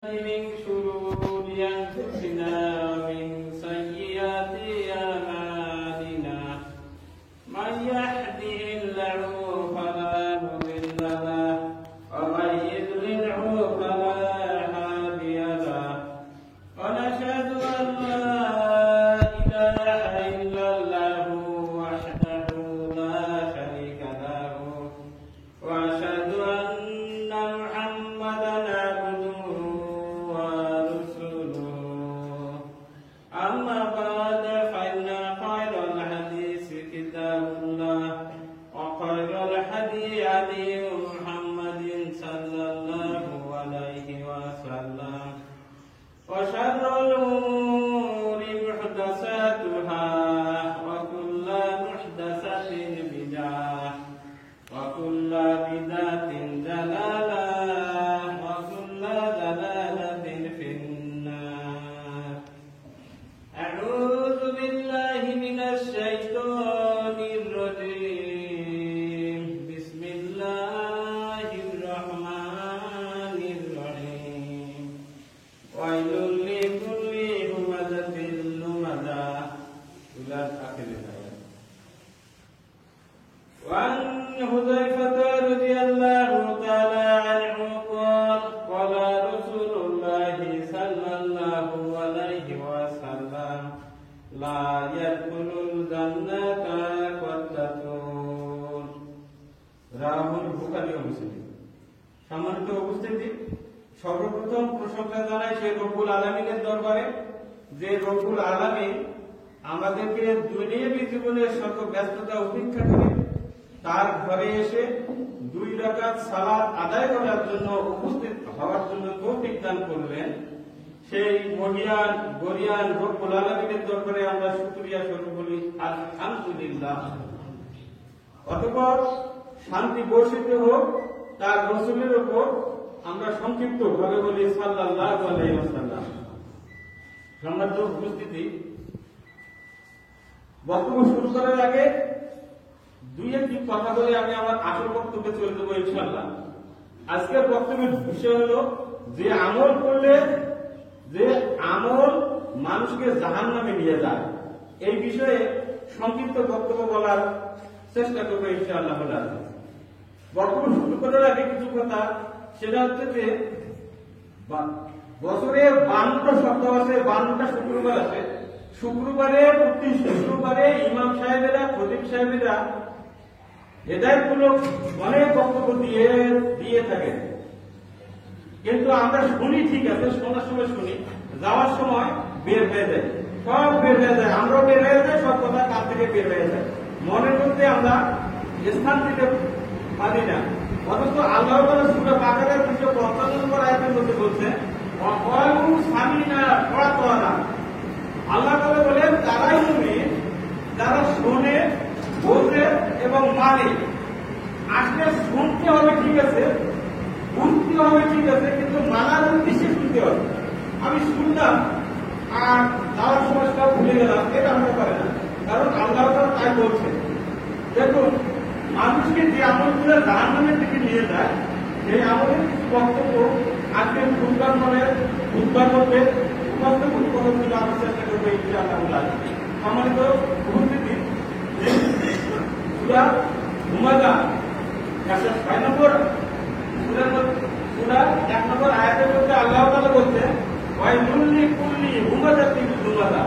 من شرور أنفسنا ومن سيئات أعمالنا من يهده الله فلا مضل له ومن يضلله فلا هادي له ونشهد أن لا إله إلا الله وحده لا شريك له وأشهد أن محمدا عبده ورسوله أما بعد فإن خير الحديث كتاب الله وخير الهدي هدي محمد صلى الله عليه وسلم وشر الأمور محدثاتها وكل محدثة بدعة وكل بدعة ضلالة وكل ضلالة في النار. أعوذ بالله من الشيطان الرجيم. بسم الله الرحمن الرحيم. ويل لكل همزة لمزة إلى آخر الآية. وعن حذيفة رضي الله تعالى عنه قال قال رسول الله صلى الله عليه وسلم لا يدخل الجنة قتة রাহুল বুখারী ও মুসলিম। সম্মানিত উপস্থিতি, সর্বপ্রথম প্রশংসা জানাই সেই রব্বুল আলামিনের দরবারে, যে রব্বুল আলামিন আমাদেরকে দুনিয়াবী জীবনের শত ব্যস্ততা উপেক্ষা করে তার ঘরে এসে 2 রাকাত সালাত আদায় করার জন্য উপস্থিত হওয়ার জন্য তৌফিক দান করলেন। সেই মহিয়ান গরিয়ান রব্বুল আলামিনের দরবারে আমরা শুকরিয়া স্বরূপ বলি আলহামদুলিল্লাহ। অতঃপর শান্তি বর্ষিত হোক তার রাসূলের উপর, আমরা সংক্ষিপ্ত ভাবে বলি সাল্লাল্লাহু আলাইহি ওয়াসাল্লাম। সম্মানিত উপস্থিতি, বক্তব্য শুরু করার আগে 2-1টি কথা বলে আমি আমার আসল বক্তব্যে চলে যাবো ইনশাআল্লাহ। আজকের বক্তব্যের বিষয় হলো যে আমল করলে যে আমল মানুষকে জাহান্নামে নিয়ে যায়, এই বিষয়ে সংক্ষিপ্ত বক্তব্য বলার চেষ্টা করবো ইনশাআল্লাহ। বক্তব্য শুরু করার আগে কিছু কথা, সেটা হচ্ছে যে বছরে 52টা সপ্তাহ আছে, 52টা শুক্রবার আছে। শুক্রবারে প্রতি শুক্রবারে ইমাম সাহেবেরা, খতিব সাহেবেরা হেদায়েতমূলক অনেক বক্তব্য দিয়ে থাকে, কিন্তু আমরা শুনি, ঠিক আছে, শোনার সময় শুনি, যাওয়ার সময় বের হয়ে যায়, সব বের হয়ে যায়, আমরাও বের হয়ে যায়, সব কথা কাছ থেকে বের হয়ে যায়, মনের মধ্যে আমরা স্থান দিতে পারি না। অথচ আল্লাহ তাআলা সূরা বাকারার 255 নম্বর আয়াতের মধ্যে বলছেন ওয়াকালু সামিনা ওয়া আতানা। আল্লাহ তাআলা বলেন তারাই মুমিন যারা শোনে, বোঝে এবং মানে। আসলে শুনতে হবে ঠিক আছে, বুঝতে হবে ঠিক আছে, কিন্তু মানার উদ্দেশ্যে শুনতে হবে। আমি শুনলাম আর যাওয়ার সময় সব ভুলে গেলাম, এটা আমরা পারি না। কারণ আল্লাহ তাআলা তাই বলছে। দেখুন, মানুষকে যে আমলগুলো জাহান্নামের দিকে নিয়ে যায়, সেই আমলের কিছু বক্তব্য আজকের খুতবার মধ্যে উপস্থাপন করার জন্য আমরা চেষ্টা করবো ইনশাআল্লাহ। সম্মানিত উপস্থিতি, সূরা হুমাযা 6 নম্বর সূরা 1 নম্বর আয়াতের মধ্যে আল্লাহ তাআলা বলছেন ওয়াইলুল লিকুল্লি হুমাযাতিন লুমাযা।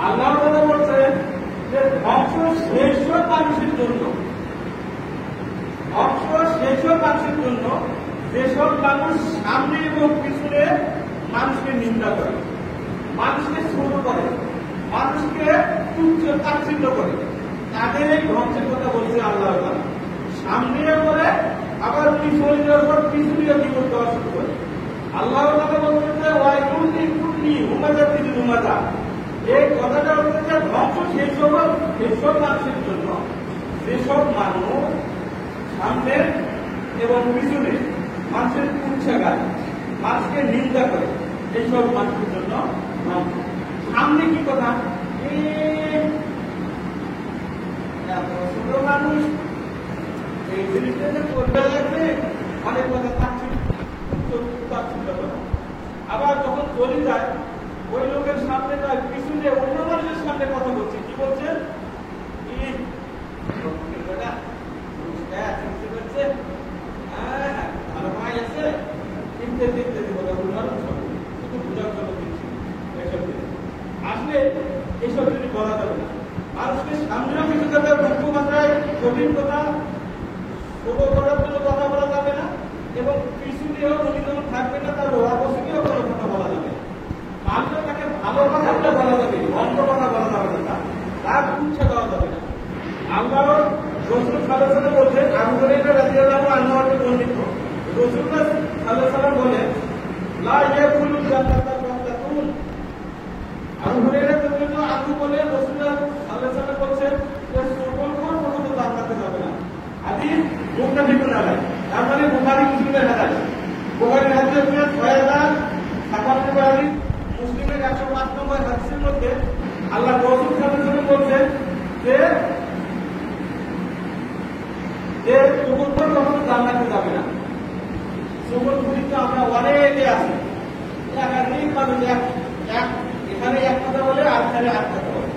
আল্লাহ তাআলা বলছেন যে ধ্বংস শেষ মানুষের জন্য, ধ্বংস শেষ মানুষের জন্য যেসব মানুষ সামনে এবং পিছনে মানুষকে নিন্দা করে, মানুষকে ছোট করে, মানুষকে তুচ্ছ তাচ্ছিল্য করে, তাদের এই ধ্বংসের কথা বলছে আল্লাহ তাআলা। সামনে করে আবার পিছনের উপর পিছুনিয়ে বিপদ দেওয়া শুরু করে। আল্লাহ তাআলা বলছেন যে ওয়াইলুল লিকুল্লি হুমাযাতিন লুমাযা। এই কথাটা হচ্ছে যে ধ্বংস শেষ মানুষের জন্য যেসব মানুষ সামনে এবং পিছনে মানুষের তুচ্ছাগায়, মানুষকে নিন্দা করে, এইসব মানুষের জন্য ধ্বংস। সামনে কি কথা, ছোট মানুষ এই জিনিসটা যে করতে লাগবে, অনেক কথা থাকছে, তার চিন্তা করে। আবার যখন চলে যায় ওই লোকের সামনে যায়, পিছনে অন্য মানুষের সামনে কথা বলছে, কি বলছে, ভালো ভাই আছে ইত্যাদি ইত্যাদি কথা বললাম, শুধু বোঝার জন্য দিচ্ছি। আসলে এইসব যদি বলা যাবে না, মানুষকে সামনেও কিছু কথা, মুখ্য মাত্রায় কঠিন কথা ছোট করার জন্য কথা বলা যাবে না, এবং পিছনেও উনি যখন থাকবে না তার অবশ্যই কোনো কথা বলা যাবে না। মাত্র তাকে ভালো কথা বলা যাবে, অন্য কথা বলা যাবে না, তার উচ্ছা দেওয়া যাবে না। আল্লাহ রসুল সাল্লাল্লাহু আলাইহি ওয়াসাল্লাম বলছেন, আবু হুরায়রা রাদিয়াল্লাহু আনহু হতে বর্ণিত, রাসূলুল্লাহ সাল্লাল্লাহু আলাইহি ওয়াসাল্লাম বলেন, লা ইয়াকুলুল জান্নাতা কাতাতুন। আবু হুরায়রা রাদিয়াল্লাহু আনহু বলেন, রাসূলুল্লাহ সাল্লাল্লাহু আলাইহি ওয়াসাল্লাম বলেন যে সকল কখনো জান্নাতে যাবে না। হাদিস মুত্তাফাকুন আলাইহি, তার মানে বুখারী মুসলিমের হাদিস। বুখারীর হাদিস 6056 হাদিস, মুসলিমের 105 নম্বর হাদিসের মধ্যে আল্লাহ রাসূল সাল্লাল্লাহু আলাইহি ওয়াসাল্লাম বলেন যে সকল কখনো জান্নাতে যাবে না। সকল গুলিতে আমরা অনেকে আছি, একাধিক মানুষ এখানে এক কথা বলে আর এখানে এক কথা বলে,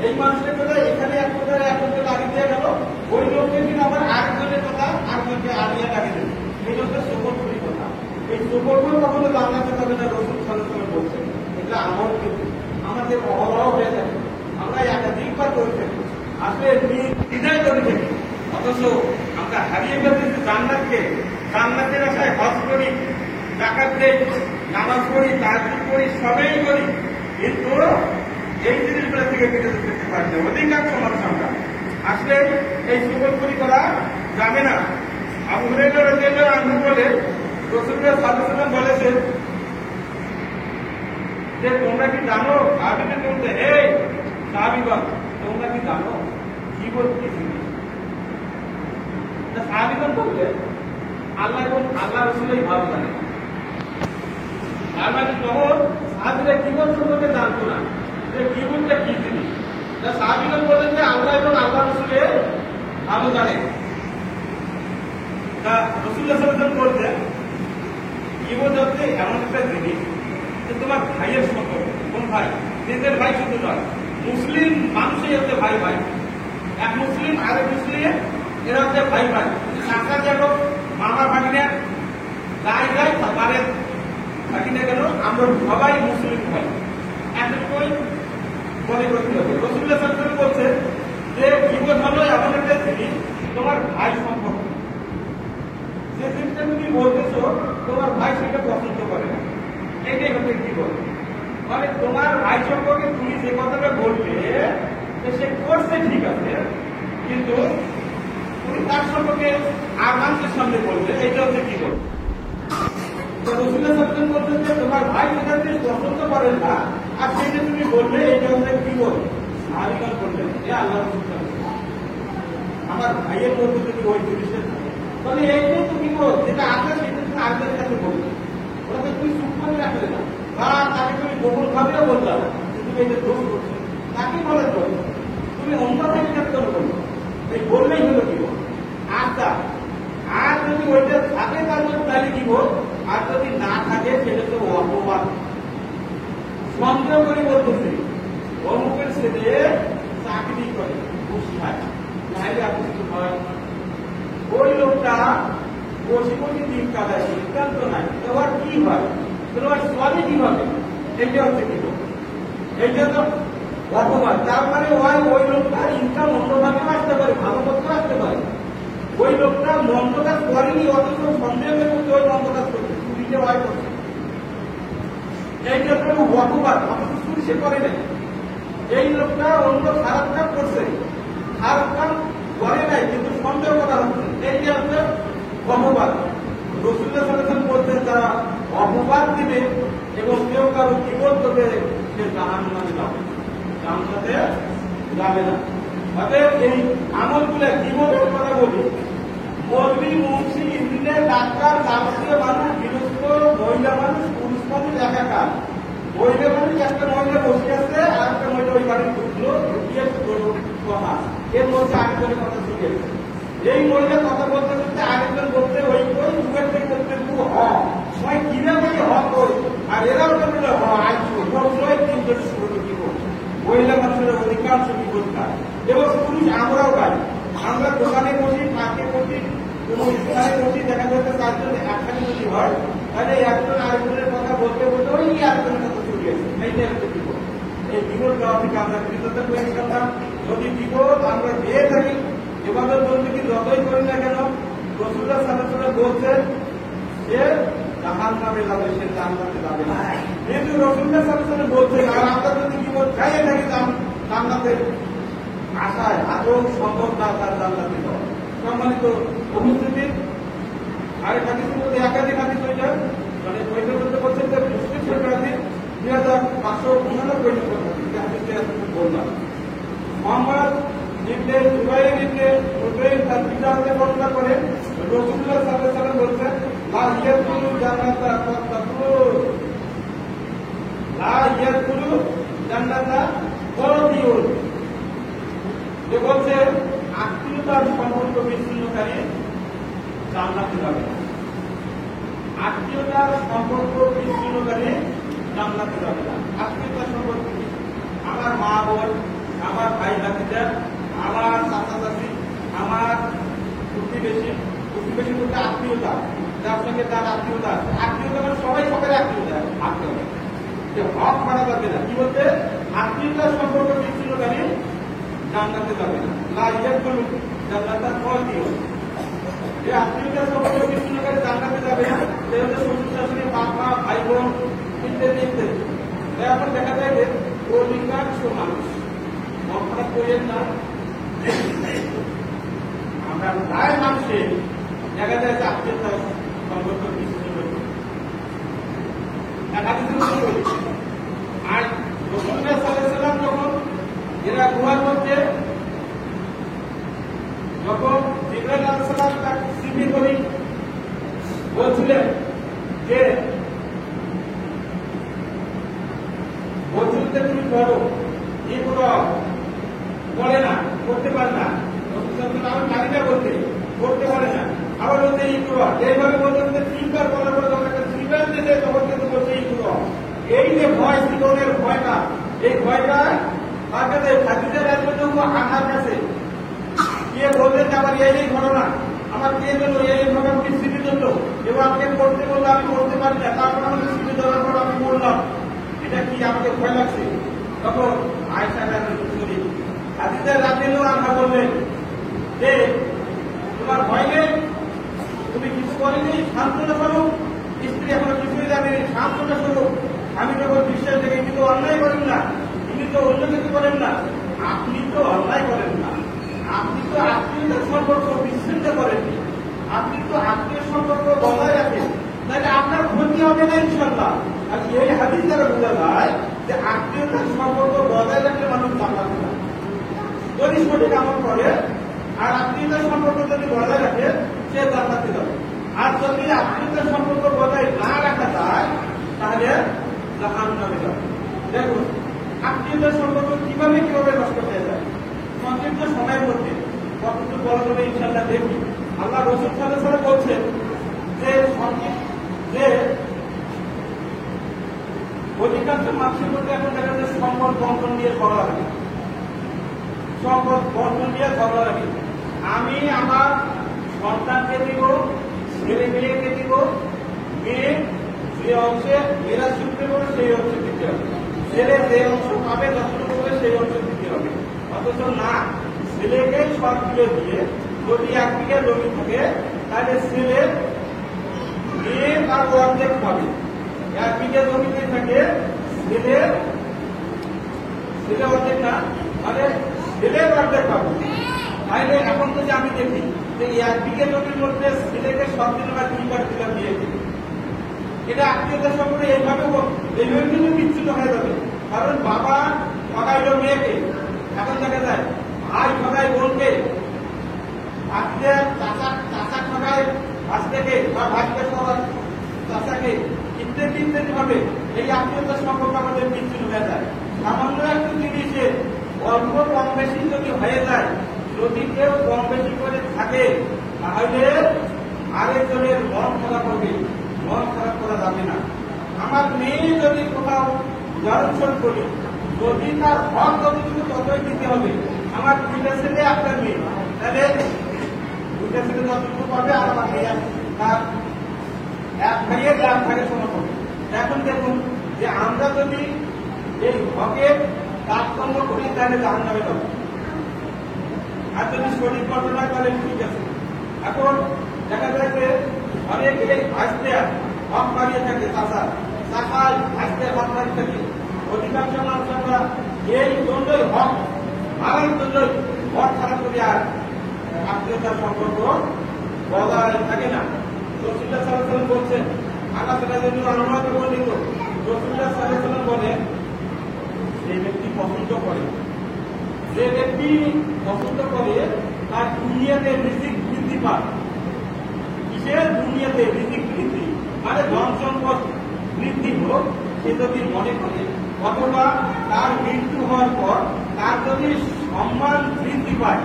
এই মানুষের কথা এখানে এক কথা একজনকে লাগিয়ে দিয়ে গেল, ওই লোককে কিন্তু আবার আরেকজনের কথা আরেকজনকে আগিয়ে লাগিয়ে দেবে, এই হচ্ছে সকল গুলি কথা। এই সকল কখনো জান্নাতে যাবে না, রাসূল সাল্লাল্লাহু আলাইহি ওয়াসাল্লাম বলছেন। এটা আমল কিন্তু আমাদের অহরহ হয়ে থাকে, আমরা একাধিকবার করে থাকি, আসলে দ্বিধায় করে থাকি, অথচ আমরা হারিয়ে ফেলতেছি জান্নাতকে। জান্নাতের আশায় হজ করি, যাকাত দেই, নামাজ পড়ি, তাহাজ্জুদ করি, সবই করি, কিন্তু এই জিনিসগুলো থেকে বিরত করতে পারি না অধিকাংশ মানুষ আমরা। আসলে এই সুবলপুরি করা যাবে না। আবু হুরায়রা রাদিয়াল্লাহু আনহু বলে, রাসূলুল্লাহ সাল্লাল্লাহু আলাইহি ওয়াসাল্লাম বলেছেন যে তোমরা কি জানো, সাহাবীদের বলতে, এই সাহাবীগণ তোমরা কি জানো জীবন কি জিনিস? সাহাবীগণ বললেন, আল্লাহ এবং আল্লাহ রাসূলই ভালো জানে। তার মানে তখন সাহাবীরা জীবন সম্পর্কে জানতো না যে জীবনটা কি জিনিস। সাহাবীগণ বললেন যে আল্লাহ এবং আল্লাহ রাসূলে ভালো জানে। রাসূলুল্লাহ সাল্লাল্লাহু আলাইহি ওয়াসাল্লাম বলছেন, জীবন হচ্ছে এমন একটা জিনিস যে তোমার ভাইয়ের সম্পর্ক। কোন ভাই? নিজের ভাই শুধু নয়, মুসলিম মানুষই হচ্ছে ভাই ভাই। এক মুসলিম আর এক মুসলিম এরা হচ্ছে ভাই ভাই। সাক্ষাৎ যেন মামা ভাগিনা গায়ে গায়ে পারে ভাগিনা কেন, আমরা সবাই মুসলিম ভাই, এতটুকুই মনে করতে হবে। রাসূলুল্লাহ সাল্লাল্লাহু আলাইহি ওয়াসাল্লাম বলছেন যে জীবন হলো এমন একটা জিনিস, তোমার ভাই সম্পর্ক যে জিনিসটা তুমি বলতেছো তোমার ভাই সেটা পছন্দ করে না, এটাই হচ্ছে জীবন। মানে তোমার ভাই সম্পর্কে তুমি যে কথাটা বলবে সে করছে ঠিক আছে, কিন্তু তুমি তার সম্পর্কে আর মানুষের সামনে বলবে, এটা হচ্ছে জীবন। রাসূলুল্লাহ সাল্লাল্লাহু আলাইহি ওয়াসাল্লাম বলছেন যে তোমার ভাই যেটা তুমি পছন্দ করেন না আর সেটা তুমি বলবে, এটা হচ্ছে জীবন। সাহাবীগণ বললেন, হে আল্লাহর রাসূল, আমার ভাইয়ের মধ্যে যদি ওই জিনিসটা থাকে তাহলে এইটাই তো জীবন, যেটা আছে সেটা তুমি আরেকজনের কাছে বলবে, ওটাকে তুমি চুপ করে রাখলে না, বা তাকে তুমি গোপন ভাবেও বলতে হবে তুমি এটা দোষ করছো, তাকে বলে তো তুমি অন্য ভাইয়ের কাছে বলবো, এই বললেই হলো জীবন। আচ্ছা, আর যদি ওইটা থাকে তার মধ্যে তাহলে জীবন, আর যদি না থাকে সেটা তো অপবাদ। সন্দেহ করে বলতেছে অমুকের ছেলে চাকরি করে, ঘুষ খায়, নাহলে আপনি হয় ওই লোকটা বসে বসে দিন কাটায়, সিদ্ধান্ত নাই, তোমার কি হয়, তোমার চলে কিভাবে, এইটা হচ্ছে কি, এইটা তো অপবাদ। তার মানে ওই লোকটার ইনকাম অন্যভাবে আসতে পারে, ভালো করতে আসতে পারে, ওই লোকটা মন্দ কাজ করেনি, অথচ সন্দেহের মধ্যে ওই মন্দ কাজ করছে, চুরিতে হয় করছে, এইটা তো অপবাদ, অথচ চুরি সে করে নাই। এই লোকটা অন্য খারাপ কাজ করছে, খারাপ কাজ করে নাই কিন্তু সন্দেহ করা হচ্ছে, এইটা হচ্ছে অপবাদ। রাসূলুল্লাহ সাল্লাল্লাহু আলাইহি ওয়াসাল্লাম বলতেন, যারা অপবাদ দিবে এবং কেউ কারো জীবন দেবে সে জাহান্নামে যাবে, জান্নাতে যাবে না। অতএব এই আমলগুলো জীবনের কথা বলি, মৌলবি, মুন্সি, ইঞ্জিনিয়ার, ডাক্তার, যাবতীয় মানুষ, গৃহস্থ, মহিলা মানুষ, পুরুষ মানুষ একাকার। মহিলা মানুষ একটা মহিলা বসে আছে আর একটা মহিলা ওই বাড়ির ঢুকলো, ঢুকিয়ে কথা এর মধ্যে আরেকজনের কথা শুনে এই মহিলা কথা বলতে বলতে আরেকজন বলতে ওই যুগের থেকে বলতে সময় কি এরাও তো বলে সবসময় তিনজন শুরু কি করছে, মহিলা মানুষের অধিকাংশ বিপদ খায় এবং পুরুষ আমরাও গাই। আমরা দোকানে বসি, পার্কে বসি, কোন স্থানে বসি, দেখা যাচ্ছে চারজন একখানে যদি হয় তাহলে একজন আরেকজনের কথা বলতে বলতে ওই আরেকজনের কথা চলে আসে। এইটাই হচ্ছে বিপদ। এই বিপদ দেওয়া থেকে আমরা বিরত করে নিতাম। যদি বিপদ আমরা পেয়ে থাকি, এবাদত বন্দী যতই করি না কেন, রাসূলুল্লাহ সাল্লাল্লাহু আলাইহি ওয়াসাল্লাম বলছেন যে জাহান্নামে যাবে, সে জান্নাতে যাবে না। কিন্তু রাসূলুল্লাহ সাল্লাল্লাহু আলাইহি ওয়াসাল্লাম বলছেন, আর আমরা যদি বিপদ খাইয়ে থাকি জান্নাতে আশায় আদৌ সম্ভব না তার জান্নাতে যাওয়া। সম্মানিত উপস্থিতি, আর হাদিসের মধ্যে একাধিক হাদিস হয়ে যায়, মানে বইটা বলতে বলছেন যে মুসলিম হাদিস 2599 হাদিস বললাম। মোহাম্মদ ইবনে জুবাইর ইবনে মুতাইম তার পিতাকে বর্ণনা করেন, রাসূলুল্লাহ সাল্লাল্লাহু আলাইহি ওয়াসাল্লাম বলেছেন, লা ইয়াদখুলু জান্নাতা ফাতাকুল, লা ইয়াদখুলু জান্নাতা ফাতাকুল। যে বলছে আত্মীয়তার সম্পর্ক বিচ্ছিন্নকারী জান্নাতে যাবে না। আত্মীয়তার সম্পর্ক বিচ্ছিন্নকারী জান্নাতে যাবে না। আত্মীয়তার সম্পর্ক আমার মা বোন, আমার ভাই ভাতিজা, আমার চাচা চাচি, আমার প্রতিবেশী বলতে আত্মীয়তা, যার সঙ্গে তার আত্মীয়তা আছে। আত্মীয়তা মানে সবাই সবাই আত্মীয়তা থাকতে হবে, হক মারা যাবে না। কি বলতে আত্মীয়তার সম্পর্ক বিচ্ছিন্নকারী জান্নাতে যাবে না। লা ইয়াদখুলু জান্নাতা ফাতিহুন। যে আত্মীয়তার সম্পর্ক বিচ্ছিন্নকারী জান্নাতে যাবে না, সে হচ্ছে শ্বশুর শাশুড়ি, বাবা, ভাই বোন ইত্যাদি ইত্যাদি। এখন দেখা যায় যে অধিকাংশ মানুষ মন খারাপ করেন না, আমরা প্রায় মানুষের দেখা যায় যে আত্মীয়তার সম্পর্ক বিচ্ছিন্ন আর রাসূলুল্লাহ সাল্লাল্লাহু আলাইহি ওয়াসাল্লাম যখন এরা গুহার মধ্যে যখন জিবরাইল আলাইহিস সালাম তাকে সিদ্ধি করে বলছিলেন যে তুমি করো, এই করে না, করতে পারে না, আমার গাড়িটা করতে পারে না, আবার বলতে এই করো, এইভাবে বলতে তিনবার বলার পরে যখন একটা শ্রীবান দিতে তখন কিন্তু বলছে এই করো। এই যে ভয়, জীবনের ভয়টা, এই ভয়টা তার কাছে খাদিজার একজন আঘাত আছে। কে বললেন যে আমার এই ঘটনা, আমার কে বললো এই ঘটনা স্মৃতি জন্য, এবং আমাকে করতে বললো আমি করতে পারি না, তারপর আমাকে স্মৃতি দেওয়ার পর আমি বললাম এটা কি, আমাকে ভয় লাগছে। তখন আয়েশা খাদিজা রাদিয়াল্লাহু আনহা বললেন যে তোমার ভয় নেই, তুমি কিছু করেনি, সান্ত্বনা স্বরূপ, স্ত্রী এখনো কিছুই জানেনি, সান্ত্বনা স্বরূপ আমি যখন বিশ্বাস দেখে কিন্তু অন্যায় করেন না, তিনি তো অন্য কিছু করেন না, আপনি তো অন্যায় করেন না, আপনি তো আত্মীয়তার সম্পর্ক বিচ্ছিন্ন করেননি, আপনি তো আত্মীয় সম্পর্ক বজায় রাখেন, তাহলে আপনার ক্ষতি হবে না ইনশাল্লাহ। আর এই হাদিস দ্বারা বোঝা যায় যে আত্মীয়তার সম্পর্ক বজায় রাখলে মানুষ জান্নাতে যায় যদি সঠিক আমল করে, আর আত্মীয়তার সম্পর্ক যদি বজায় রাখে সে জান্নাতে যাবে। আর যদি আত্মীয়তার সম্পর্ক বজায় না রাখা যায় তাহলে জাহান্নামে যাবে। দেখুন আত্মীয়তার সম্পর্ক কিভাবে নষ্ট হয়ে যায়। সংক্ষিপ্ত সময়ের মধ্যে কতটুকু বলা যাবে ইনশাল্লাহ দেখি। আল্লাহ রাসূল সাল্লাল্লাহু আলাইহি ওয়াসাল্লাম বলছেন যে অধিকাংশ মানুষের মধ্যে এখন দেখা যায় সম্পদ বন্টন নিয়ে ঝগড়া লাগে, সম্পদ বন্টন নিয়ে ঝগড়া লাগে। আমি আমার সন্তানকে দিব, ছেলে মেয়েকে দিব, মেয়ে যে অংশে মেয়েরা সূত্রে করে সেই অংশে দিতে হবে, ছেলে যে অংশ পাবে যতটুকু করে সেই অংশ দিতে হবে। অথচ না, ছেলেকে সব তুলে দিয়ে যদি এক বিঘা জমি থাকে তাহলে ছেলে মেয়ে তার অর্ধেক পাবে। এক বিঘা জমিতে থাকে ছেলে অর্ধেক না, মানে ছেলের অর্ধেক পাবে। তাহলে এখন যদি আমি দেখি যে এক বিঘা জমির মধ্যে ছেলেকে সব দিন বা 2বার দিলাম দিয়ে দিই, এটা আত্মীয়তার সম্পর্কে এইভাবে কিন্তু বিচ্ছিন্ন হয়ে যাবে। কারণ বাবা ঠগাইল মেয়েকে, এখন দেখা যায় ভাই ঠগাই বোনকে, চাচা ঠগায় ভাসতেকে বা ভাইকে চাচাকে, ইত্যাদি ইত্যাদি ভাবে এই আত্মীয়তার সম্পর্ক আমাদের বিচ্ছিন্ন হয়ে যায়। সামান্য একটা জিনিসে অল্প কম বেশি যদি হয়ে যায়, যদি কেউ কম বেশি করে থাকে তাহলে আরেকজনের মন খারাপ হবে, মন খারাপ করা যাবে না। আমার মেয়ে যদি কোথাও উদাহরণস্বর করি, যদি তার হক যতটুকু ততই দিতে হবে। আমার দুইটা ছেলে একটা মেয়ে, তাহলে দুইটা ছেলে যতটুকু পাবে আর আমার মেয়ে তার এক ভাগের সমান হবে। এখন দেখুন যে আমরা যদি এই হকের তারতম্য করি তাহলে জাহান্নামে যাব, আর যদি শরীর ঘটনা তাহলে ঠিক আছে। এখন দেখা যায় যে অনেকে ভাজতে হক মারিয়ে থাকে, চাষায় ভাজতে হক মারিয়ে থাকে। অধিকাংশ মানুষ আমরা এই জন্যই হক মারার জন্যই হক খারাপ করি, আর আত্মীয়তার সম্পর্ক বজায় থাকে না। রাসূলুল্লাহ সাল্লাল্লাহু আলাইহি ওয়াসাল্লাম বলছেন, আনাসের জন্য অনুমতি বর্ণিত, রাসূলুল্লাহ সাল্লাল্লাহু আলাইহি ওয়াসাল্লাম বলেন, যে ব্যক্তি পছন্দ করে, যে ব্যক্তি পছন্দ করে তার দুনিয়াতে রিজিক বৃদ্ধি পায়। কিসের দুনিয়াতে রিজিক বৃদ্ধি? মানে ধন সম্পদ বৃদ্ধি হোক, সে যদি মনে করে, অথবা তার মৃত্যু হওয়ার পর তার যদি সম্মান বৃদ্ধি পায়,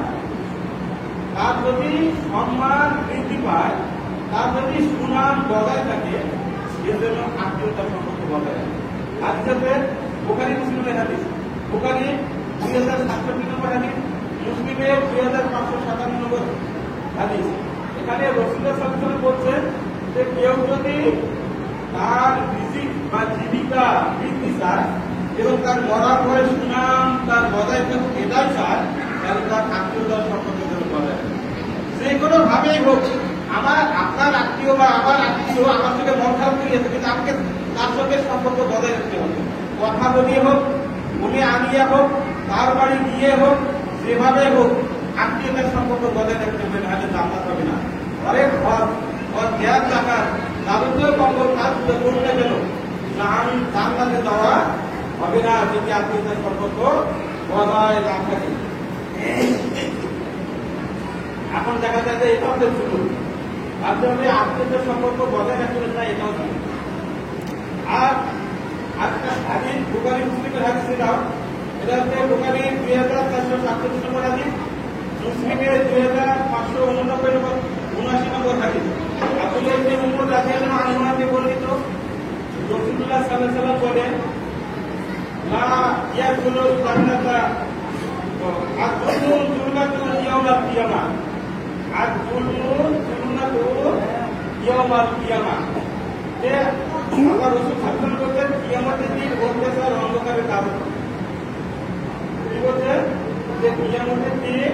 তার যদি সম্মান বৃদ্ধি পায়, তার যদি সুনাম বজায় থাকে, সেজন্য আত্মীয়তার সম্পর্ক বজায় থাকে। আজকে বুখারী মুসলিমের হাদিস, বুখারী 2767 নম্বর হাদিস, মুসলিমের 2557 নম্বর হাদিস। এখানে রাসূলুল্লাহ সাল্লাল্লাহু আলাইহি ওয়াসাল্লাম বলছেন যে কেউ যদি তার রিজিক বা জীবিকা বৃদ্ধি চায় এবং তার মরার পরে সুনাম তার বজায় থাকুক এটাই চায়, তাহলে তার আত্মীয়তার সম্পর্কে বজায় যে কোনো ভাবেই হোক, আপনার আত্মীয় বা আমার আত্মীয় আমার সঙ্গে মন খারাপ করিয়েছে, কিন্তু আমাকে তার সঙ্গে সম্পর্ক বজায় রাখতে হবে। কথা বলিয়ে হোক, বলে আনিয়ে হোক, তার বাড়ি গিয়ে হোক, যেভাবে হোক আত্মীয়তার সম্পর্ক বজায় রাখতে হবে, নাহলে জান্নাত হবে না। আরে ঘর জ্ঞান রাখার যাবতীয় কম্বল কাজ করতে গেল জান্নাতে যাওয়া হবে না যদি আত্মীয়তার সম্পর্ক বজায় না থাকে। এখন দেখা যায় যে এটাও শুরু, আপনি আত্মীয়তার সম্পর্ক বজায় রাখবেন না, এটাও শুরু। আর আজকাল হাদিস বুখারী মুসলিমের হাদিস, এটা হচ্ছে বুখারী 2447 নম্বর হাদিস, মুসলিমের 2589 নম্বর 79 নম্বর হাদিস। আব্দুল্লাহ ইবনে উমর রাদিয়াল্লাহু আনহু থেকে বর্ণিত, রাসূলুল্লাহ সাল্লাল্লাহু আলাইহি ওয়াসাল্লাম বলেন, লা ইয়াদখুলুল জান্নাতা আয-যুলমুন যুলমাতুন ইয়াওমাল কিয়ামাহ, আয-যুলমুন যুলমাতুন ইয়াওমাল কিয়ামাহ। যে আল্লাহ রাসূল সাল্লাল্লাহু আলাইহি ওয়াসাল্লাম বলেন, কিয়ামতের দিন অন্ধকার অন্ধকারের কারণ কি বলছে, যে কিয়ামতের দিন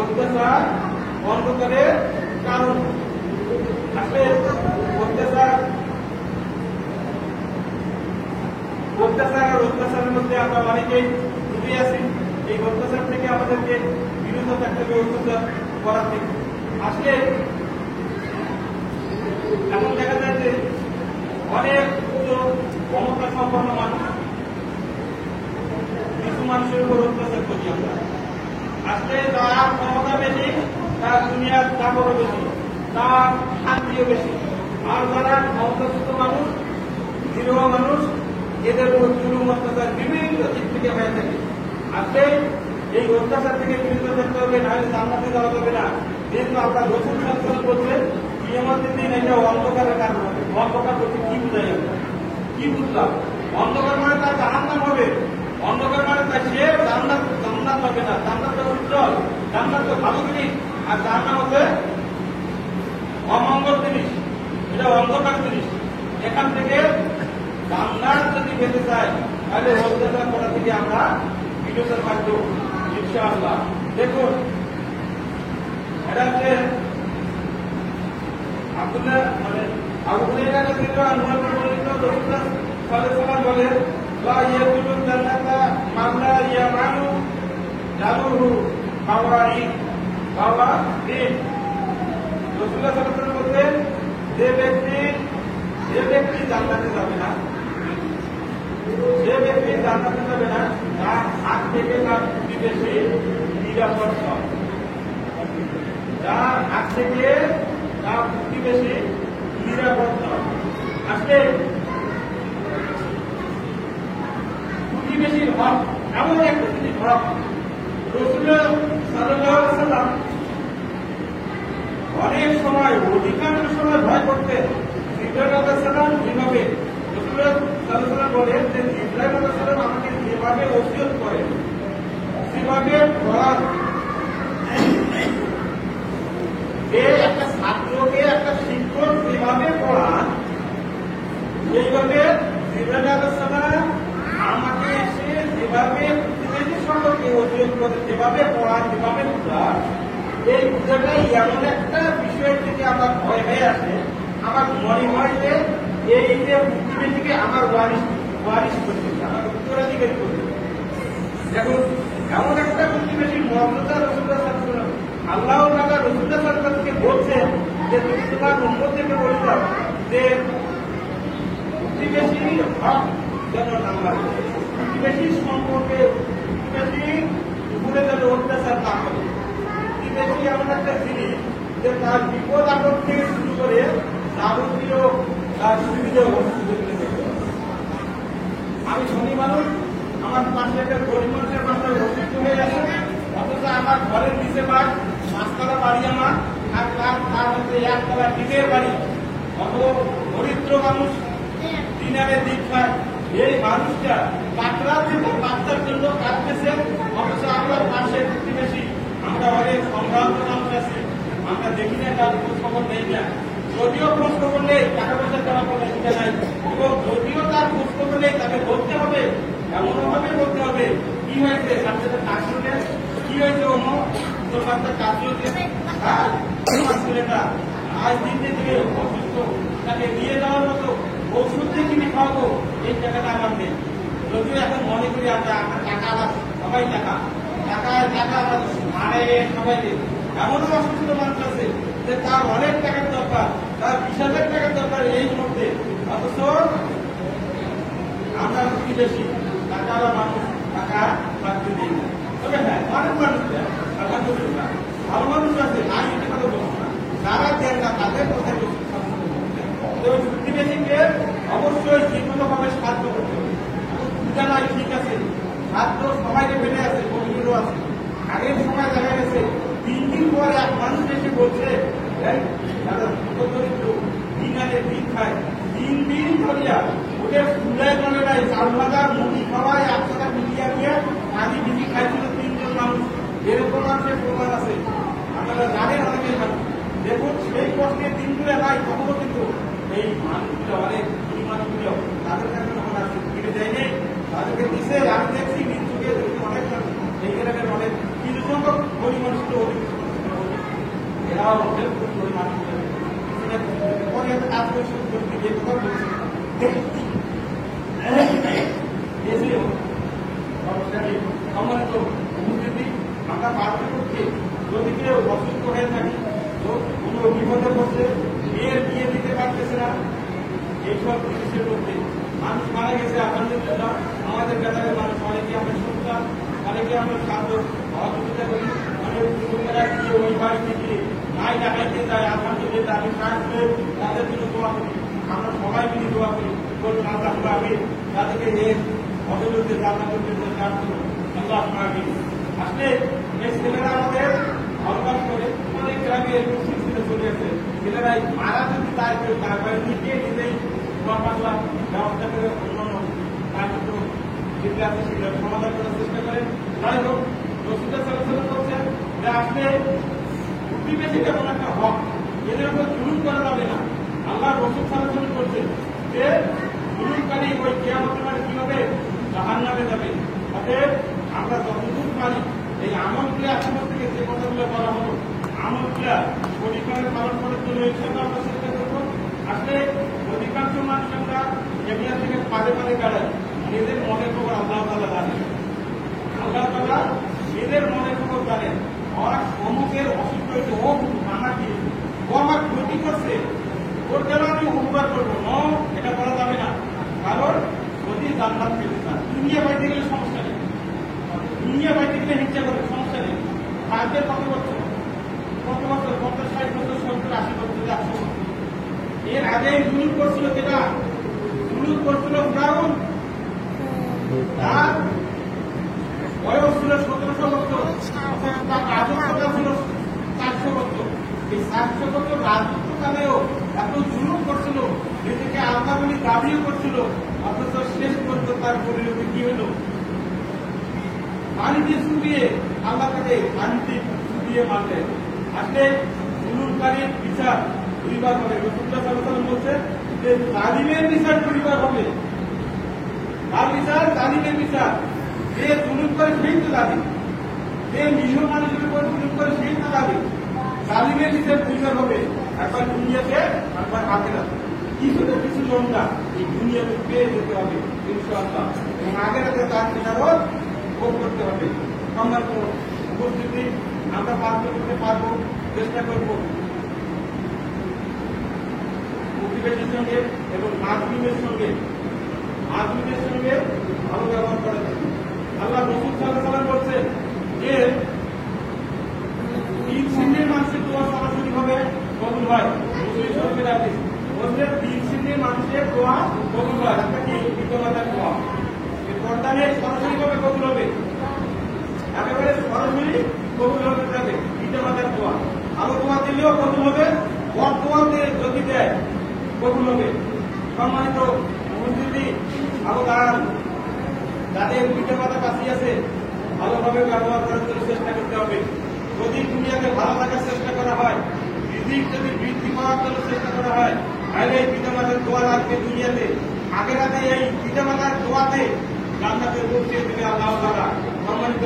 অত্যাচার অন্ধকারের কারণ। আসলে অত্যাচার আর অত্যাচারের মধ্যে আমরা অনেকেই ডুবে আছি। এই অত্যাচার থেকে আমাদেরকে বিরত থাকতে হবে, অত্যাচার করার থেকে। আসলে এখন দেখা যায় যে অনেক ক্ষমতা সম্পন্ন মানুষ কিছু মানুষের উপর অত্যাচার করি আমরা। আসলে তার ক্ষমতা বেশি, তার দুনিয়ার চাকরও বেশি, তার শান্তিও বেশি। আর যারা ক্ষমতাযুক্ত মানুষ, দৃঢ় মানুষ, এদের উপর জুলুম অত্যাচার বিভিন্ন দিক থেকে হয়ে থাকে। আসলে এই অত্যাচার থেকে বিরত থাকতে হবে, নাহলে জান্নাতে যাওয়া যাবে না। যেহেতু আমরা রাসূল সাল্লাল্লাহু আলাইহি ওয়াসাল্লাম বলছেন কিয়ামতের দিন এটা অন্ধকারের কারণ হবে। অন্ধকার বলতে কি বুঝাই আমরা? কি বুঝলাম? অন্ধকার মানে তার জাহান্নাম হবে, অন্ধকার মানে তার সে জান্নাত হবে না। জান্নাত উজ্জ্বল, জান্নাত তো ভালো জিনিস, আর জাহান্নাম হচ্ছে অমঙ্গল জিনিস, এটা অন্ধকার জিনিস। এখান থেকে জান্নাত যদি পেতে চাই, তাহলে অত্যাচার করা থেকে আমরা বিরত থাকবো ইনশাআল্লাহ। দেখুন, এটা হচ্ছে আব্দুল্লাহ মানে আবু হুরায়রা রাদিয়াল্লাহু আনহু বর্ণিত, রাসূলুল্লাহ সাল্লাল্লাহু আলাইহি ওয়াসাল্লাম বলেন, লা ইয়াদখুলুল জান্নাতা মান লা ইয়ামানু জালুহু বাওয়াইন। রাসূলুল্লাহ সাল্লাল্লাহু আলাইহি ওয়াসাল্লাম বলেন, যে ব্যক্তি জান্নাতে যাবে না, তার হাত থেকে তার প্রতিবেশী নিরাপদ নয়। যার হাত থেকে তার প্রতিবেশী নিরাপদ নয়। আসলে প্রতিবেশীর হক এমন একটা জিনিস, হক রাসূলুল্লাহ সাল্লাল্লাহু আলাইহি ওয়াসাল্লাম অনেক সময়, অধিকাংশ সময় ভয় করতেন। জিবরাইল আলাইহিস সালাম যেভাবে রাসূলুল্লাহ বলেন যে ইব্রাহিম আলাইহিস সালাম আমাকে যেভাবে ওসিয়ত করেন সেভাবে পড়া, একটা ছাত্রকে একটা শিক্ষক যেভাবে পড়ান এইভাবে ইব্রাহিম আলাইহিস সালাম আমাকে এসে যেভাবে প্রতিবেশী সম্পর্কে ওসিয়ত করেন, যেভাবে পড়ান, যেভাবে বুঝান, এই বুঝাটাই এমন একটা বিষয় থেকে আমার ভয় হয়ে আসে। আমার মনে হয় যে এই যে প্রতিবেশীকে আমার ওয়ারিশ করতে, আমার উত্তরাধিকারী করতে। দেখুন, এমন একটা প্রতিবেশী মর্যাদা রাসূলুল্লাহ সাল্লাল্লাহু আলাইহি ওয়াসাল্লাম, আল্লাহ তাআলা রাসূলুল্লাহ সাল্লাল্লাহু আলাইহি ওয়াসাল্লামকে বলছেন যে তুমি তোমার উম্মতকে বলে দাও যে প্রতিবেশীর হক যেন না মারে, প্রতিবেশীর সম্পর্কে প্রতিবেশীর উপরে যেন অত্যাচার না করে। প্রতিবেশী এমন একটা জিনিস যে তার বিপদ আপদ থেকে শুরু করে যাবতীয় তার সুবিধা অসুবিধা। আমি ধনী মানুষ, আমার পাশে একটা গরিব মানুষের বাসায় অসুস্থ হয়ে গেছে, অথচ আমার ঘরের নিচে পাঁচতলা বাড়ি আমার, আর তার মধ্যে একতলা টিনের বাড়ি। অত দরিদ্র মানুষ দিনারে দিক খায়, এই মানুষটা বাচ্চার জন্য কাঁদতেছে, অথচ আমরা পাশে প্রতিবেশী, আমরা অনেক সম্ভ্রান্ত মানুষ আছি, আমরা দেখি না, তার খোঁজ খবর নেই না। যদিও খোঁজ খবর নেই, টাকা পয়সা দেওয়া কোনো সুবিধা নাই, এবং যদিও তার খোঁজ খবর নেই, তাকে বলতে হবে, এমন ভাবে বলতে হবে কি হয়েছে, তার সাথে কাজ করলে কি হয়েছে, তোর বাচ্চার কাজ চলছে, তোমার ছেলেটা আজ দিন থেকে অসুস্থ, তাকে নিয়ে যাওয়ার মতো ওষুধ দিয়ে কিনে খাওয়াবো, এই টাকাটা আমার নেই। যদিও এখন মনে করি আমরা আমার টাকা, আমার সবাই টাকা আমার মানে সবাই নেই। এমনও অসুস্থ মানুষ আছে যে তার অনেক টাকার দরকার, তার 20,000 টাকার দরকার এই মুহূর্তে, অথচ আমরা প্রতিবেশী টাকা মানুষ টাকা রাখতে দিই না। তবে হ্যাঁ, অনেক মানুষ আলহামদুলিল্লাহ ভালো মানুষ আছে, নাই এটা কথা বলবো না, যারা দেন না তাদের কোথায় প্রতিবেশীকে অবশ্যই যে কোনো ভাবে সাহায্য করতে হবে। পূজা নাই ঠিক আছে, সাহায্য সবাই ফেলে আছে, গরিবেরও আছে। আগের সময় দেখা গেছে 3 দিন পরে এক মানুষ এসে বলছে দিন আগে দিন খায়, 3 দিন ধরিয়া ওদের ফুলায় চলে নাই, চাল ভাজা মুড়ি খাওয়ায় একসাথে মিলিয়া দিয়ে পানি বিধি খাইছিল 3 জন মানুষ। এরকম আছে, প্রমাণ আছে, আপনারা জানেন অনেকে জানেন। দেখুন, সেই কষ্টের দিনগুলো নাই, তখনও কিন্তু এই মানুষগুলো অনেক মানুষগুলো তাদের কাছে যখন আসছে ফিরে যায়নি, তাদেরকে দিচ্ছে। আমি দেখছি নিজ চোখে অনেক এই এলাকার অনেক কিছু সংখ্যক গরিব মানুষগুলো এরাও অনেক গরিব মানুষগুলো পরে একটা কাজ করে শুরু করতে গিয়ে কোথাও বলছে সম্মানিত মুসলিম, আমরা পার্টি করছি যদি কেউ অসুস্থ হয়ে থাকি, কোনো বিপদে পড়ছে, মেয়ের বিয়ে দিতে পারতেছে না, এইসব জিনিসের মধ্যে মানুষ মারা গেছে, আলহামদুলিল্লাহ আমাদের গ্রামের মানুষ অনেকে আমরা শুনতাম, অনেকে আমরা সাহায্য সহযোগিতা করি, অনেক যুবকেরা গিয়ে ওই বাড়ি থেকে নাই ডাকাইতে যায়, আলহামদুলিল্লাহ আমি সাহায্য তাদের জন্য দোয়া করি, আমরা সবাই মিলে দোয়া করি, বলুন আল্লাহ আমি তাদেরকে এর অবরোধে জানা করতে সাহায্য আল্লাহ আসলে এই ছেলেরা আমাদের অলবাস করে অনেক গ্রামে সিলসিলে চলে আসে, ছেলেরাই মারা যদি তাই করে তারপরে নিজে নিজেই পাতলা ব্যবস্থা করে অন্যান্য কার্যক্র যেগুলো আছে সেগুলো সমাধান করার চেষ্টা করে। যাই হোক, রসুলুল্লাহ সাল্লাল্লাহু আলাইহি ওয়াসাল্লাম বলছেন যে আসলে প্রতিবেশী যেমন একটা হক, এদের উপর জুলুম করা যাবে না। আল্লাহ রসুল সাল্লাল্লাহু আলাইহি ওয়াসাল্লাম বলছেন যে জুলুমকারী ওই কিয়ামতের মাঠে কি হবে, জাহান্নামে যাবে। অতএব আমরা যতদূর পারি এই আমলগুলো এখন থেকে যে কথাগুলো বলা হলো, আমলগুলা পরিবারের পালন করার জন্য ইনশাআল্লাহ আমরা চেষ্টা করবো। আসলে অধিকাংশ মানুষ আমরা এরিয়া থেকে পারে বেড়াই, নিজের মনের খবর আল্লাহ তাআলা জানেন, আল্লাহ তাআলা নিজের মনের খবর জানেন। আর অমুকের অসুস্থ হয়েছে, ও আমাকে ও আমার ক্ষতি করছে, ওর কেন আমি উপকার করবো না, এটা করা যাবে না। কারণ যদি জান্নাত পেতে চান, দুনিয়া পাইতে গেলে সমস্যা নেই, দুনিয়া পাইতে গেলে হিংসা করবে, সমস্যা নেই। ভারতের কত বছর 50, 60 বছর, 70, 80 বছর, 100 বছর। এর আগে জুলুম করছিল কেটা? জুলুম করছিল ফিরআউন, তার বয়স ছিল 1700 বছর, তার রাজত্বটা ছিল 400 বছর। এই 400 বছর রাজত্বকালেও এত জুলুম করছিল, নিজেকে আল্লাহ বলে দাবিও করছিল, অথচ শেষ পর্যন্ত তার পরিণতি কি হলো? পানিতে চুবিয়ে আল্লাহ তাকে পানিতে চুবিয়ে মারলে। আসলে জুলুমকারীর বিচার দুইবার হবে। রাসূলুল্লাহ সাল্লাল্লাহু আলাইহি ওয়াসাল্লাম বলছে যে জালিমের বিচার দুইবার হবে। তার বিচার জালিমের বিচার। যে জুলুম করে সেই তো জালিম, যে নিরীহ মানুষের উপর জুলুম করে সেই তো জালিম। জালিমের বিচার দুইবার হবে, একবার দুনিয়াতে একবার আখিরাতে। কিছু না কিছু লোকটা এই দুনিয়াতে পেয়ে যেতে হবে ইনশাআল্লাহ, এবং আখিরাতে তার বিচারও ভোগ করতে হবে। সম্মানিত উপস্থিতি, আমরা পালন করতে পারবো, চেষ্টা করব প্রতিবেশীর সঙ্গে এবং মাজলুমের সঙ্গে ভালো ব্যবহার করা যায়। আল্লাহ রাসূল সাল্লাল্লাহু আলাইহি ওয়াসাল্লাম বলছেন যে তিন শ্রেণীর মানুষের দোয়া সরাসরি ভাবে কবুল হয়। মুসলিম শরীফের হাদিস বলছে তিন শ্রেণীর মানুষের দোয়া কবুল হয়। একটা কি? পিতামাতার দোয়া। এই পর্দানে সরাসরি ভাবে কবুল হবে, একেবারে সরাসরি কবুল হবে যাবে পিতামাতার দোয়া। আলো দোয়া দিলেও কবুল হবে, বর দোয়াতে যদি দেয় কবুল হবে। সম্মানিত উপস্থিতি, আলো দাঁড়ান, যাদের পিতামাতা কাছে আছে ভালোভাবে ব্যবহার করার জন্য চেষ্টা করতে হবে। যদি দুনিয়াতে ভালো থাকার চেষ্টা করা হয়, রিজিক যদি বৃদ্ধি করার জন্য চেষ্টা করা হয়, তাহলে এই পিতামাতার দোয়া লাগবে দুনিয়াতে। আখিরাতে এই পিতামাতার দোয়াতে জান্নাতে পৌঁছে দেবে আল্লাহ তাআলা। সম্মানিত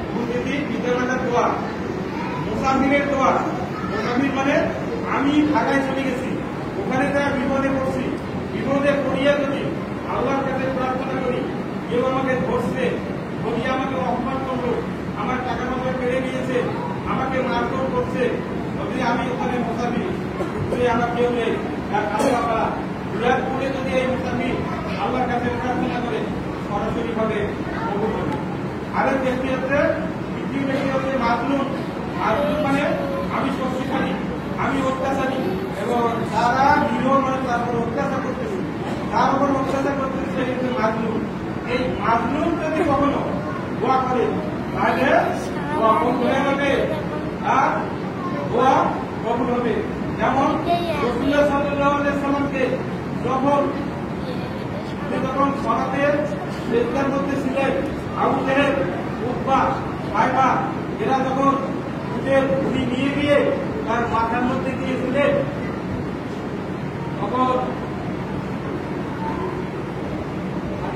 উপস্থিতি, পিতামাতার দোয়া, মুসাফিরের দোয়া। মুসাফির মানে আমি ঢাকায় চলে গেছি, ওখানে যারা বিপদে পড়ছি, বিপদে পড়িয়া যদি আল্লাহর কাছে প্রার্থনা করি, কেউ আমাকে ধরছে, ধরিয়ে আমাকে অপমান করলো, আমার টাকা পয়সা কেড়ে নিয়েছে, আমাকে মারধর করছে, যদি আমি ওখানে মুসাফির, আমার কেউ নেই, যদি এই মুসাফির আল্লাহর কাছে প্রার্থনা করে সরাসরি ভাবে কবুল হবে। আরেক ব্যক্তি হচ্ছে, দ্বিতীয় ব্যক্তি হচ্ছে মাজলুম। মাজলুম মানে আমি শক্তিশালী, আমি অত্যাচারী, এবং তারা নিরীহ মানে তার উপর অত্যাচার করতেছে, তার উপর অত্যাচার করতেছে, সে কিন্তু মাজলুম। এই মাজলুম যদি কখনো দোয়া করে তাহলে দোয়া কবুল হয়ে যাবে, আর দোয়া কবুল হবে। যেমন রাসূলুল্লাহ সাল্লাল্লাহু আলাইহি ওয়াসাল্লামকে যখন সালাতের সিজদার মধ্যে ছিলেন, আবু জেহেল, উতবা, সাইবা এরা যখন উঠে ঘুড়ি নিয়ে গিয়ে তার মাথার মধ্যে দিয়েছিলেন, তখন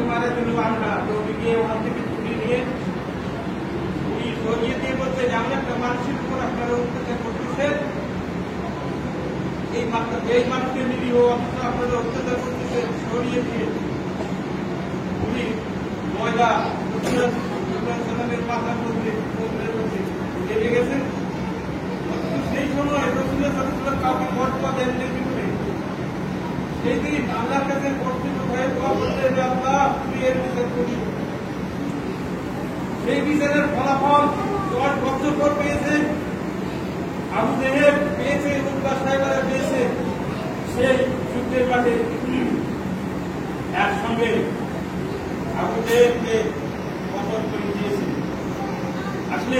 মারার জন্য আমরা তো গিয়ে ওখান থেকে ছুটি নিয়ে উনি সরিয়ে দিয়ে বলছে যে আমি একটা মানুষের উপর আপনারা অত্যাচার করতেছেন, এই মানুষকে নিরীহ অথচ আপনারা অত্যাচার করতেছেন, সরিয়ে দিয়ে উনি ময়দা সালামের মাথার মধ্যে লেগে গেছে। সেই সময় রাসূলুল্লাহ সাল্লাল্লাহু আলাইহি ওয়াসাল্লাম কাউকে বরদোয়া দেন দেখি বলে সেই দিন আল্লাহর কাছে কর্তৃত্ব হয়ে দোয়া করতে, যে আল্লাহ তুমি এর বিচার করি। সেই বিচারের ফলাফল 10 বছর পর পেয়েছে আবু জেহেল, পেয়েছে উতবা, সাইবারা পেয়েছে। সেই যুদ্ধের মাঠে একসঙ্গে আবু জেহেলকে পতন করে দিয়েছে। আসলে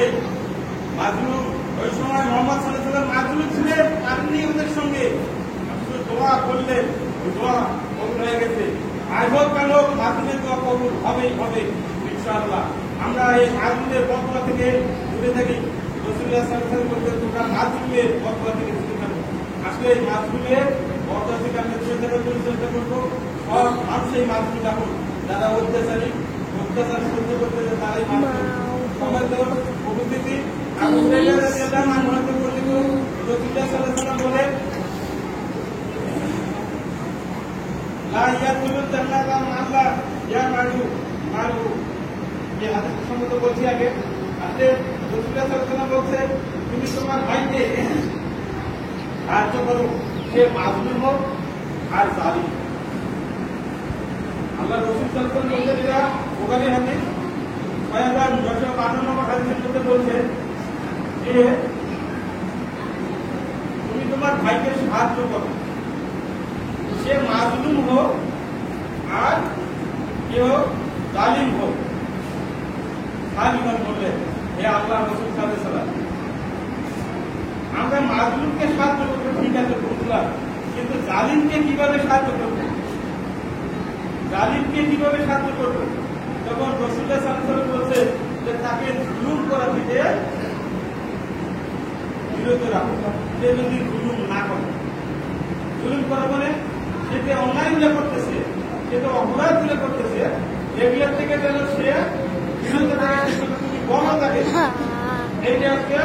মাজলুম, ওই সময় মুহাম্মদ সাল্লাল্লাহু আলাইহি ওয়াসাল্লাম মাজলুম ছিলেন, পারেননি ওদের সঙ্গে, দোয়া করলেন, দোয়া কবুল হয়ে গেছে। আজ হোক কাল হোক মাজলুমের দোয়া কবুল হবেই হবে ইনশাআল্লাহ। আমরা এই মাজলুমের বদয়া থেকে দূরে থাকি। রাসূলুল্লাহ সাল্লাল্লাহু আলাইহি ওয়াসাল্লাম বলতেন তোমরা মাজলুমের বদয়া থেকে দূরে থাকো। আসলে এই মাজলুমের বদয়া থেকে আমরা দূরে থাকার জন্য চেষ্টা করবো। সব মানুষ এই মাজলুম, এখন যারা অত্যাচারী, অত্যাচার সহ্য করতে তারাই মাজলুম। সবাই তো উপস্থিতি আবু হুরায়রা রাদিয়াল্লাহু আনহু হতে বর্ণিত, রাসূলুল্লাহ সাল্লাল্লাহু আলাইহি ওয়াসাল্লাম বলেন লা ইয়াদখুলুল জান্নাতা আল্লাহ ইয়া মারু মারু। এই হাদিস সম্বন্ধে বলছি আগে। আসলে রাসূলুল্লাহ সাল্লাল্লাহু আলাইহি ওয়াসাল্লাম বলছেন তুমি তোমার ভাইকে সাহায্য করো, সে মাজলুম হোক আর জালিম। আল্লাহ রাসূল সাল্লাল্লাহু আলাইহি ওয়াসাল্লাম বুখারী হাদিস 6952 নম্বর হাদিসের মধ্যে বলছেন যে তুমি তোমার ভাইকে সাহায্য করো, সে মাজলুম হোক আর কেউ জালিম হোক। সালিমান বললেন হে আল্লাহ রাসূল সাল্লাল্লাহু আলাইহি ওয়াসাল্লাম, আমরা মাজলুমকে সাহায্য করবো ঠিক আছে বুঝলাম, জালিমকে কিভাবে সাহায্য করবে, জালিমকে কিভাবে সাহায্য করবে, তখন রাসূলুল্লাহ সাল্লাল্লাহু আলাইহি ওয়াসাল্লাম বলছে যে তাকে জুলুম করা থেকে বিরত রাখো। সে যদি জুলুম না করে, জুলুম করা মানে সেটা অন্যায় গুলো করতেছে, সেটা অপরাধ গুলো করতেছে, এগুলোর থেকে যেন সে বিরত থাকে, বন্ধ থাকে। এইটা হচ্ছে